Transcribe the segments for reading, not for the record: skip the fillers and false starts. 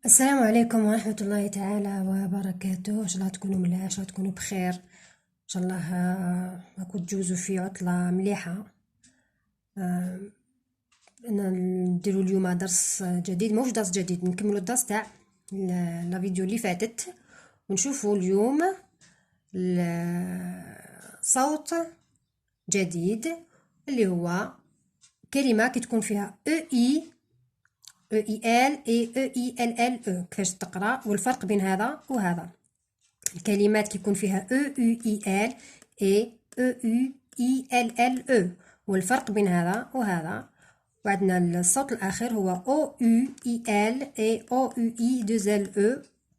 السلام عليكم ورحمة الله تعالى وبركاته. إن شاء الله تكونوا ملاح، إن شاء الله تكونوا بخير، إن شاء الله راكم تجوزوا في عطلة مليحة. أنا نديرو اليوم درس جديد، موش درس جديد، نكملو الدرس تاع لا فيديو اللي فاتت، ونشوفوا اليوم صوت جديد اللي هو كلمة كي تكون فيها اي ال اي ال ال كيفاش تقرا، والفرق بين هذا وهذا. الكلمات كيكون فيها ال ال والفرق بين هذا وهذا. وعندنا الصوت الاخر هو ال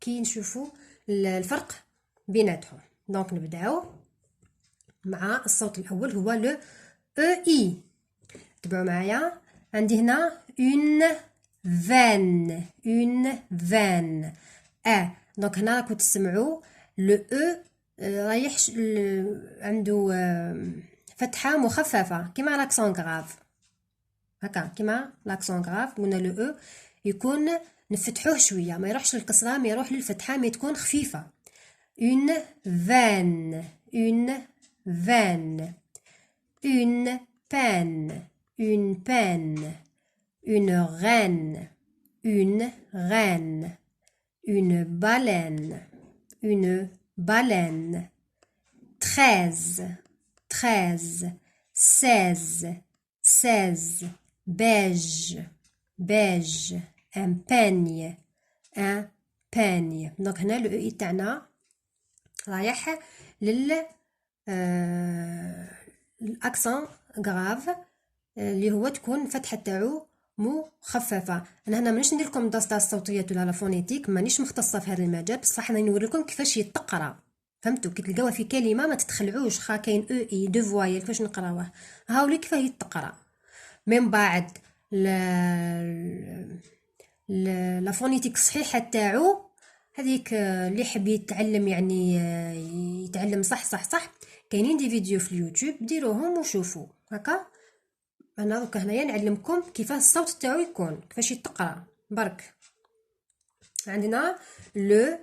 كي نشوفوا الفرق بيناتهم. دونك نبداو مع الصوت الاول هو لو اي. تبعوا معايا، عندي هنا اون فان دونك هنا راكم تسمعوا لو رايح عنده فتحه مخففه كيما لاكسون غراف، هكا كيما لاكسون غراف. قلنا لو يكون نفتحوه شويه، ما يروحش للكسره، ما يروح للفتحه، ما تكون خفيفه. اون فان اون بان une peine, une reine, une baleine, 13, 16, beige, un peigne. Donc هنا لو اي تاعنا رايح الاكسون غراف اللي هو تكون فتحه تاعو مخففه. انا هنا مانيش ندير لكم درس تاع الصوتيات ولا لا فونيتيك، مانيش مختصه في هذا المجال، بصح انا نوري لكم كيفاش يتقرا. فهمتوا؟ كي تلقاوها في كلمه ما تتخلعوش، خا كاين او اي دو فوايل كيفاش نقراوه، هاولي كيفاه يتقرا. من بعد لا فونيتيك الصحيحه تاعو هذيك اللي يحب يتعلم، يعني يتعلم صح كاينين دي فيديو في اليوتيوب، ديروهم وشوفوا هكا. انا دوك هنايا نعلمكم كيفاش الصوت تاعو يكون، كيفاش يتقرا برك. عندنا لو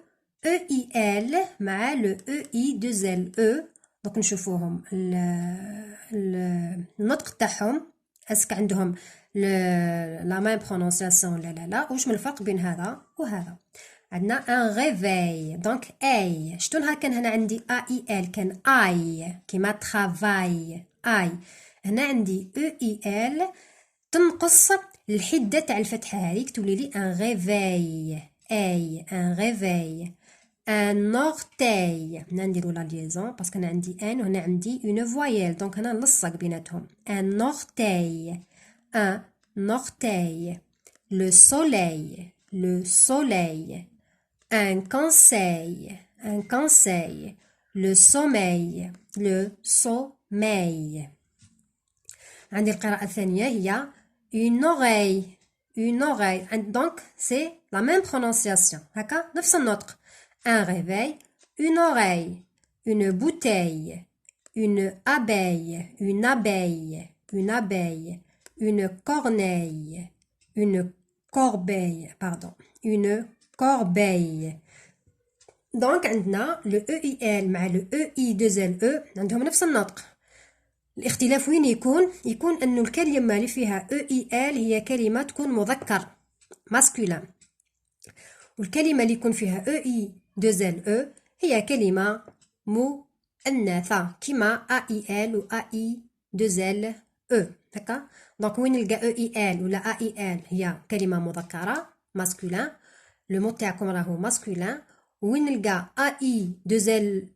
اي ال مع لو اي دوز ال دوك نشوفوهم النطق تاعهم، اسك عندهم لا ميم برونونسياسيون ولا لا، واش من الفرق بين هذا وهذا. عندنا ان ريفاي، دونك اي شتو نهار كان هنا عندي اي ال كان اي كيما ترافاي اي، هنا عندي او اي ال تنقص الحده تاع الفتحه هذيك تولي لي ان ريفاي ان ريفاي. ان اورتاي هنا نديرو لا ليزون باسكو انا عندي ان وهنا عندي اون فوايل، دونك هنا نلصق بيناتهم. ان اورتاي لو soleil un conseil le sommeil. عندي القراءة الثانية هي une oreille donc c'est la même prononciation هكا نفس النطق. un réveil, une oreille, une bouteille, une abeille, une corneille, une corbeille. دونك عندنا لو او اي ال مع لو او اي دوز ال عندهم نفس النطق. الاختلاف وين يكون انه الكلمه اللي فيها او اي ال هي كلمه تكون مذكر ماسكولين، والكلمه اللي يكون فيها او اي دوز ال هي كلمه مؤنثه كيما ا اي ال و ا اي دوز ال هكا. دونك وين نلقى او اي ال ولا ا اي ال هي كلمه مذكره ماسكولين، لو مو تاعكم راهو ماسكولين. وين نلقى ا اي دوز ال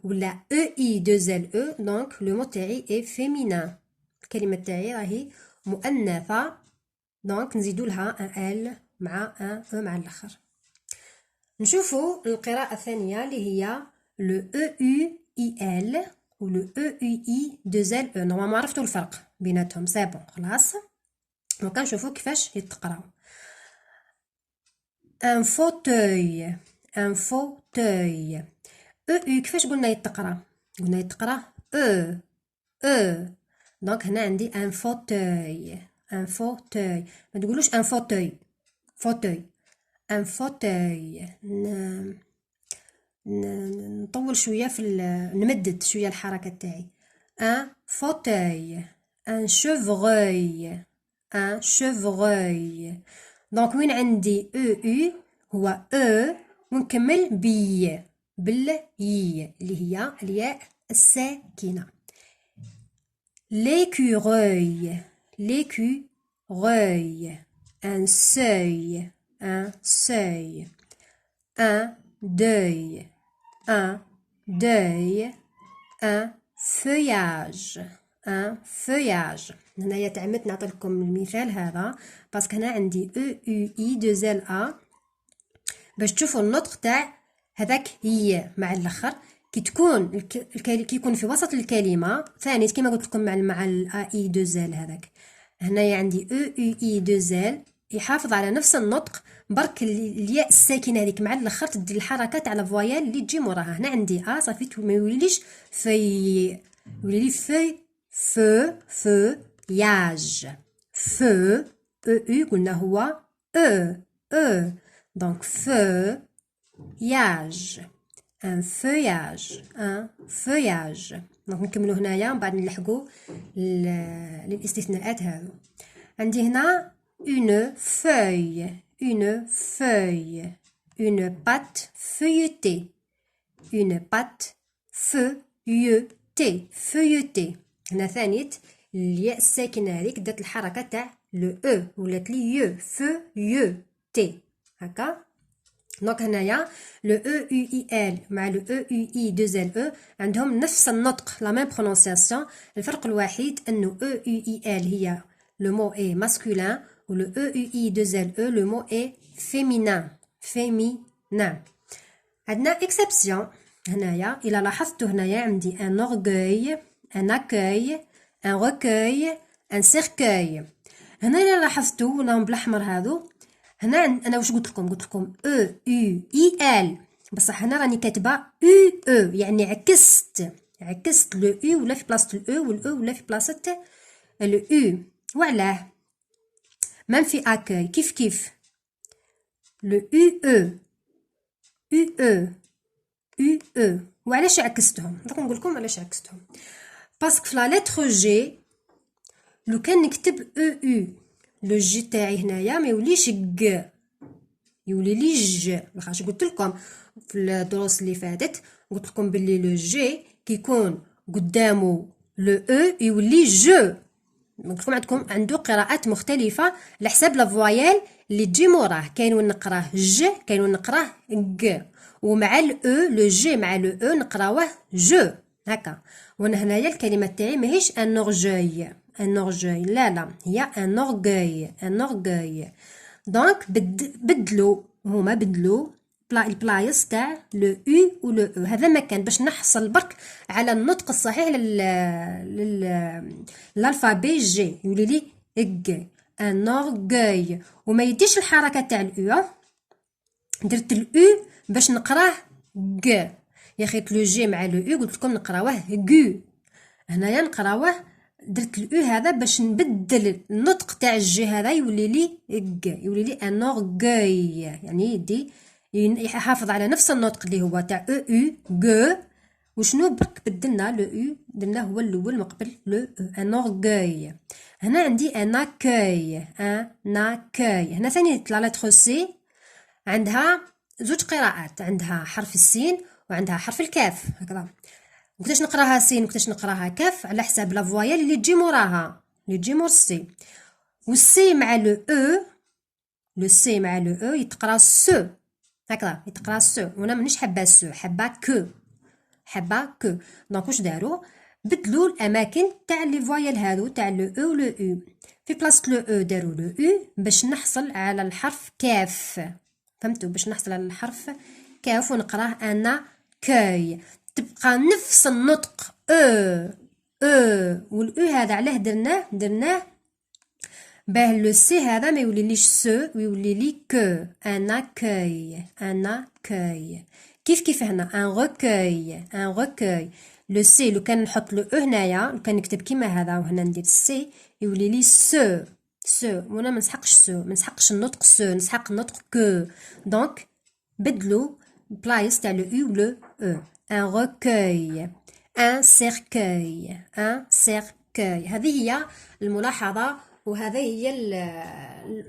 ولا او اي دوز ال دونك لو مو تاعي اي فيمينين، الكلمه تاعي راهي مؤنثه، دونك نزيدو لها ان ال مع ان او مع الاخر. نشوفوا القراءه الثانيه اللي هي لو او اي ال و لو او اي دوز ال نورمالمون عرفتوا الفرق بيناتهم سي بون خلاص. دونك نشوفوا كيفاش يتقراو. ان فوتوي او كيفاش قلنا يتقرا او دونك هنا عندي ان فوتوي ما تقولوش ان فوتوي ان فوتوي. نطول شويه نمدد شويه الحركه تاعي. ان فوتوي، ان شيفغوي، ان شيفغوي. دونك وين عندي او هو او ونكمل بي باليي اللي هي الياء الساكنه. l'écureuil, l'écureuil, un seuil, un seuil, un deuil, un deuil, un feuillage, un feuillage. هنايا تعمدت نعطي لكم المثال هذا باسكو هنا عندي او يو اي دو زال ا باش تشوفوا النطق تاع هذاك هي مع الاخر. كي تكون كي يكون في وسط الكلمه ثاني كما قلت لكم مع الا اي دو زال هذاك. هنايا عندي او يو اي دو زال يحافظ على نفس النطق، برك الياء الساكنه هذيك مع الاخر تدي الحركه تاع الفويال اللي تجي موراها. هنا عندي ا صافي ما يوليليش في، يولي لي في فو ياج فو او يو قلنا هو او دونك feuillage, un feuillage, un feuillage. دونك نكملو هنايا من بعد نلحقو للاستثناءات هذو. عندي هنا une feuille, une feuille, une pâte feuilletée, une pâte feuilletée, feuilletée. هنا ثانية الياء الساكنة هذيك دات الحركة تاع لو او ولات لي يو feuilletée هكا. دونك هنايا لو او يو اي ال مع لو او يو اي دو زال او عندهم نفس النطق لا ميم برونونسياسيون. الفرق الوحيد انه او يو اي ال هي لو مو اي ماسكولين و لو او يو اي دو زال او لو مو اي فيمينان فيمينان. عندنا اكسبسيون هنايا. الى لاحظتوا هنايا عندي ان اورغوي، ان اكوي، ان ركوي، ان سيركوي. هنا الى لاحظتوا راهم بالاحمر هذو. هنا انا واش قلت لكم او يو اي ال بصح هنا راني كاتبه او او يعني عكست لو او ولا في بلاصه الاو والاو ولا في بلاصه الاو. وعلاه مام في اكاي كيف لو او او وعلاش عكستهم. دوك نقول لكم علاش عكستهم. باسكو في لا لتر جي لو كان نكتب او لو جي تاعي هنايا ما يوليش ج، يولي لي ج. لاخاطش قلت لكم في الدروس اللي فاتت قلت لكم باللي لو جي كيكون قدامه لو او يولي جو. قلت لكم عنده قراءات مختلفه على حساب لا فويال اللي تجي موراه. كاين وين نقراه ج، كاين وين نقراه ج، ومع الاو لو جي مع لو او نقراوه جو هكا. وانا هنايا الكلمه تاعي ماهيش ان اورجوي، ان اورجوي لا هي ان اورغوي، ان اورغوي. دونك هما بدلوا البلايص تاع لو او و لو او. هذا ما كان باش نحصل برك على النطق الصحيح للالفابي جي يولي لي اج ان اورغوي. وما يديش الحركه تاع الاو، درت الاو باش نقراه ج. يا خيت لو جي مع لو او قلت لكم نقراوه جو. هنايا نقراوه درت الاو هذا باش نبدل النطق تاع الجي هذا يولي لي ج، يولي لي ان اورغوي يعني يدي يحافظ على نفس النطق اللي هو تاع او جو. وشنو برك بدلنا لو او درناه هو الاول مقبل لو او ان اورغوي. هنا عندي ان اكوي، ان اكوي. هنا ثاني لا لتر سي عندها زوج قراءات، عندها حرف السين وعندها حرف الكاف هكذا. وكيفاش نقراها سين وكيفاش نقراها كاف على حساب لا فويال اللي تجي موراها، اللي تجي مور السي. والسي مع لو او، لو سي مع لو او يتقرا سو هكذا، يتقرا سو. وانا مانيش حابه سو، حابه كو، حابه كو. دونك واش داروا؟ بدلوا الاماكن تاع لي فويال هادو تاع لو او لو او. في بلاصه لو او داروا لو او باش نحصل على الحرف كاف. فهمتوا؟ باش نحصل على الحرف كاف ونقراه انا كاي. تبقى نفس النطق والاو هذا علاه درناه باه لو سي هذا ما يوليليش سو ويولي لي كو. انا كاي، انا كاي. كيف هنا ان ركوي، ان ركوي. لو سي لو كان نحط لو او هنايا، لو كان نكتب كيما هذا وهنا ندير سي يولي لي سو سو، وانا ما نسحقش سو، ما نسحقش النطق سو، نسحق النطق كو. دونك بدلو بلايص تاع لو او ولو او. ان روكوي، ان سيركوي، ان سيركوي. هذه هي الملاحظة، وهذا هي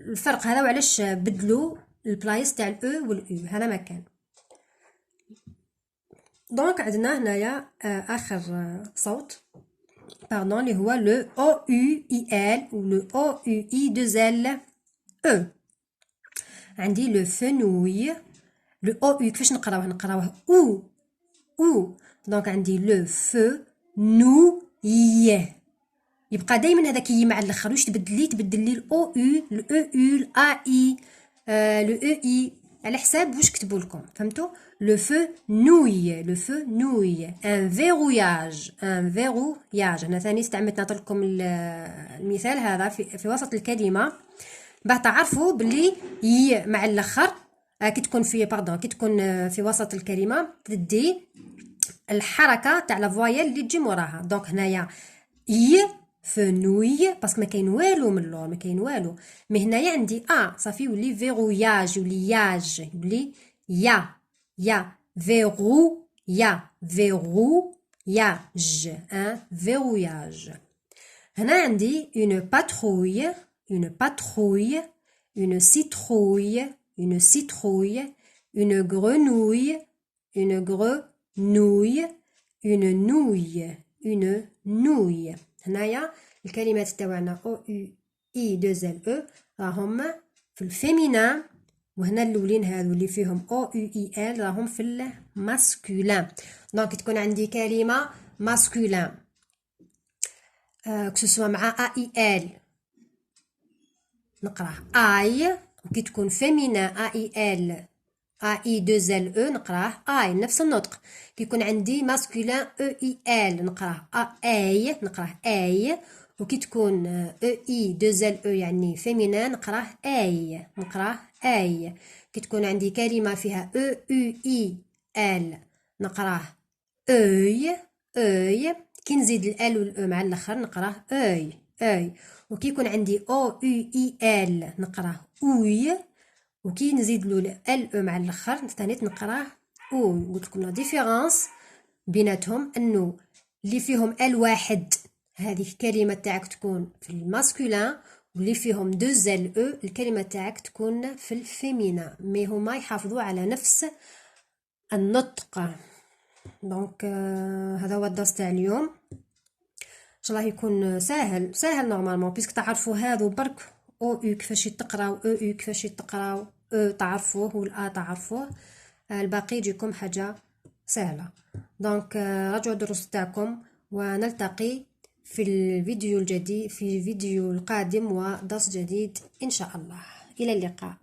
الفرق هذا، وعلاش بدلو البلايص تاع الاو والاو. هذا ما كان. دونك عندنا هنايا اخر صوت باردون اللي هو لو او او اي ال و لو او او اي 2 ال او. عندي لو فنوي، لو او او كيفاش نقراوه او او. دونك عندي لو فو نو ي، يبقى دائما هذاك ي مع الاخر. واش تبدل لي الاو او الاو او الا اي لو او اي على حساب واش كتبوا لكم، فهمتوا؟ لو فو نوي، لو فو نوي. ان فيروياج، ان فيروياج. انا ثاني استعملت نعطي لكم المثال هذا في وسط الكلمه باه تعرفوا بلي ي مع الاخر كي تكون في وسط الكلمه تدي الحركه تاع لا فوايل اللي تجي موراها. دونك هنايا ي فنوي باسكو ما كاين والو من اللور، ما كاين والو. مي هنايا عندي صافي يولي فيروياج، يولي ياج، يولي يا فيرو ياج، ان فيروياج. هنا عندي une patrouille، une patrouille، une citrouille، une citrouille، une grenouille، une grenouille، une nouille، une nouille. هنايا الكلمات تاعنا او او اي 2 ال او راهم في الفيمينان، وهنا الاولين هادو اللي فيهم او او اي ال راهم في الماسكولين. دونك تكون عندي كلمه ماسكولين كسوسوا مع ا اي ال نقراه اي، وكي تكون فيمينان ا اي ال ا اي 2 ال او نقراه اي، نفس النطق. كي يكون عندي ماسكولين او اي ال نقراه اي، نقراه اي. وكي تكون او اي 2 ال او يعني فيمينان نقراه اي، نقراه اي. كي تكون عندي كلمه فيها او او اي ال نقراه اوي، اوي. كي نزيد ال والاو مع الاخر نقراه اوي، اوي. وكي يكون عندي او او اي ال نقراه اوي، وكي نزيد له ال او مع الاخر ثاني نقراه او. قلت لكم لا ديفيرونس بيناتهم انه اللي فيهم ال واحد هذه الكلمه تاعك تكون في الماسكولين، واللي فيهم 2 ال او الكلمه تاعك تكون في الفيمينا، مي هما يحافظوا على نفس النطق. دونك هذا هو الدرس تاع اليوم. ان شاء الله يكون ساهل نورمالمون، بيسك تعرفوا هذو برك او او كيفاش يتقراو، او او كيفاش يتقراو، او تعرفوه والا تعرفوه، الباقي يجيكم حاجه سهله. دونك راجعوا الدروس تاعكم، ونلتقي في الفيديو الجديد، في الفيديو القادم ودرس جديد ان شاء الله. الى اللقاء.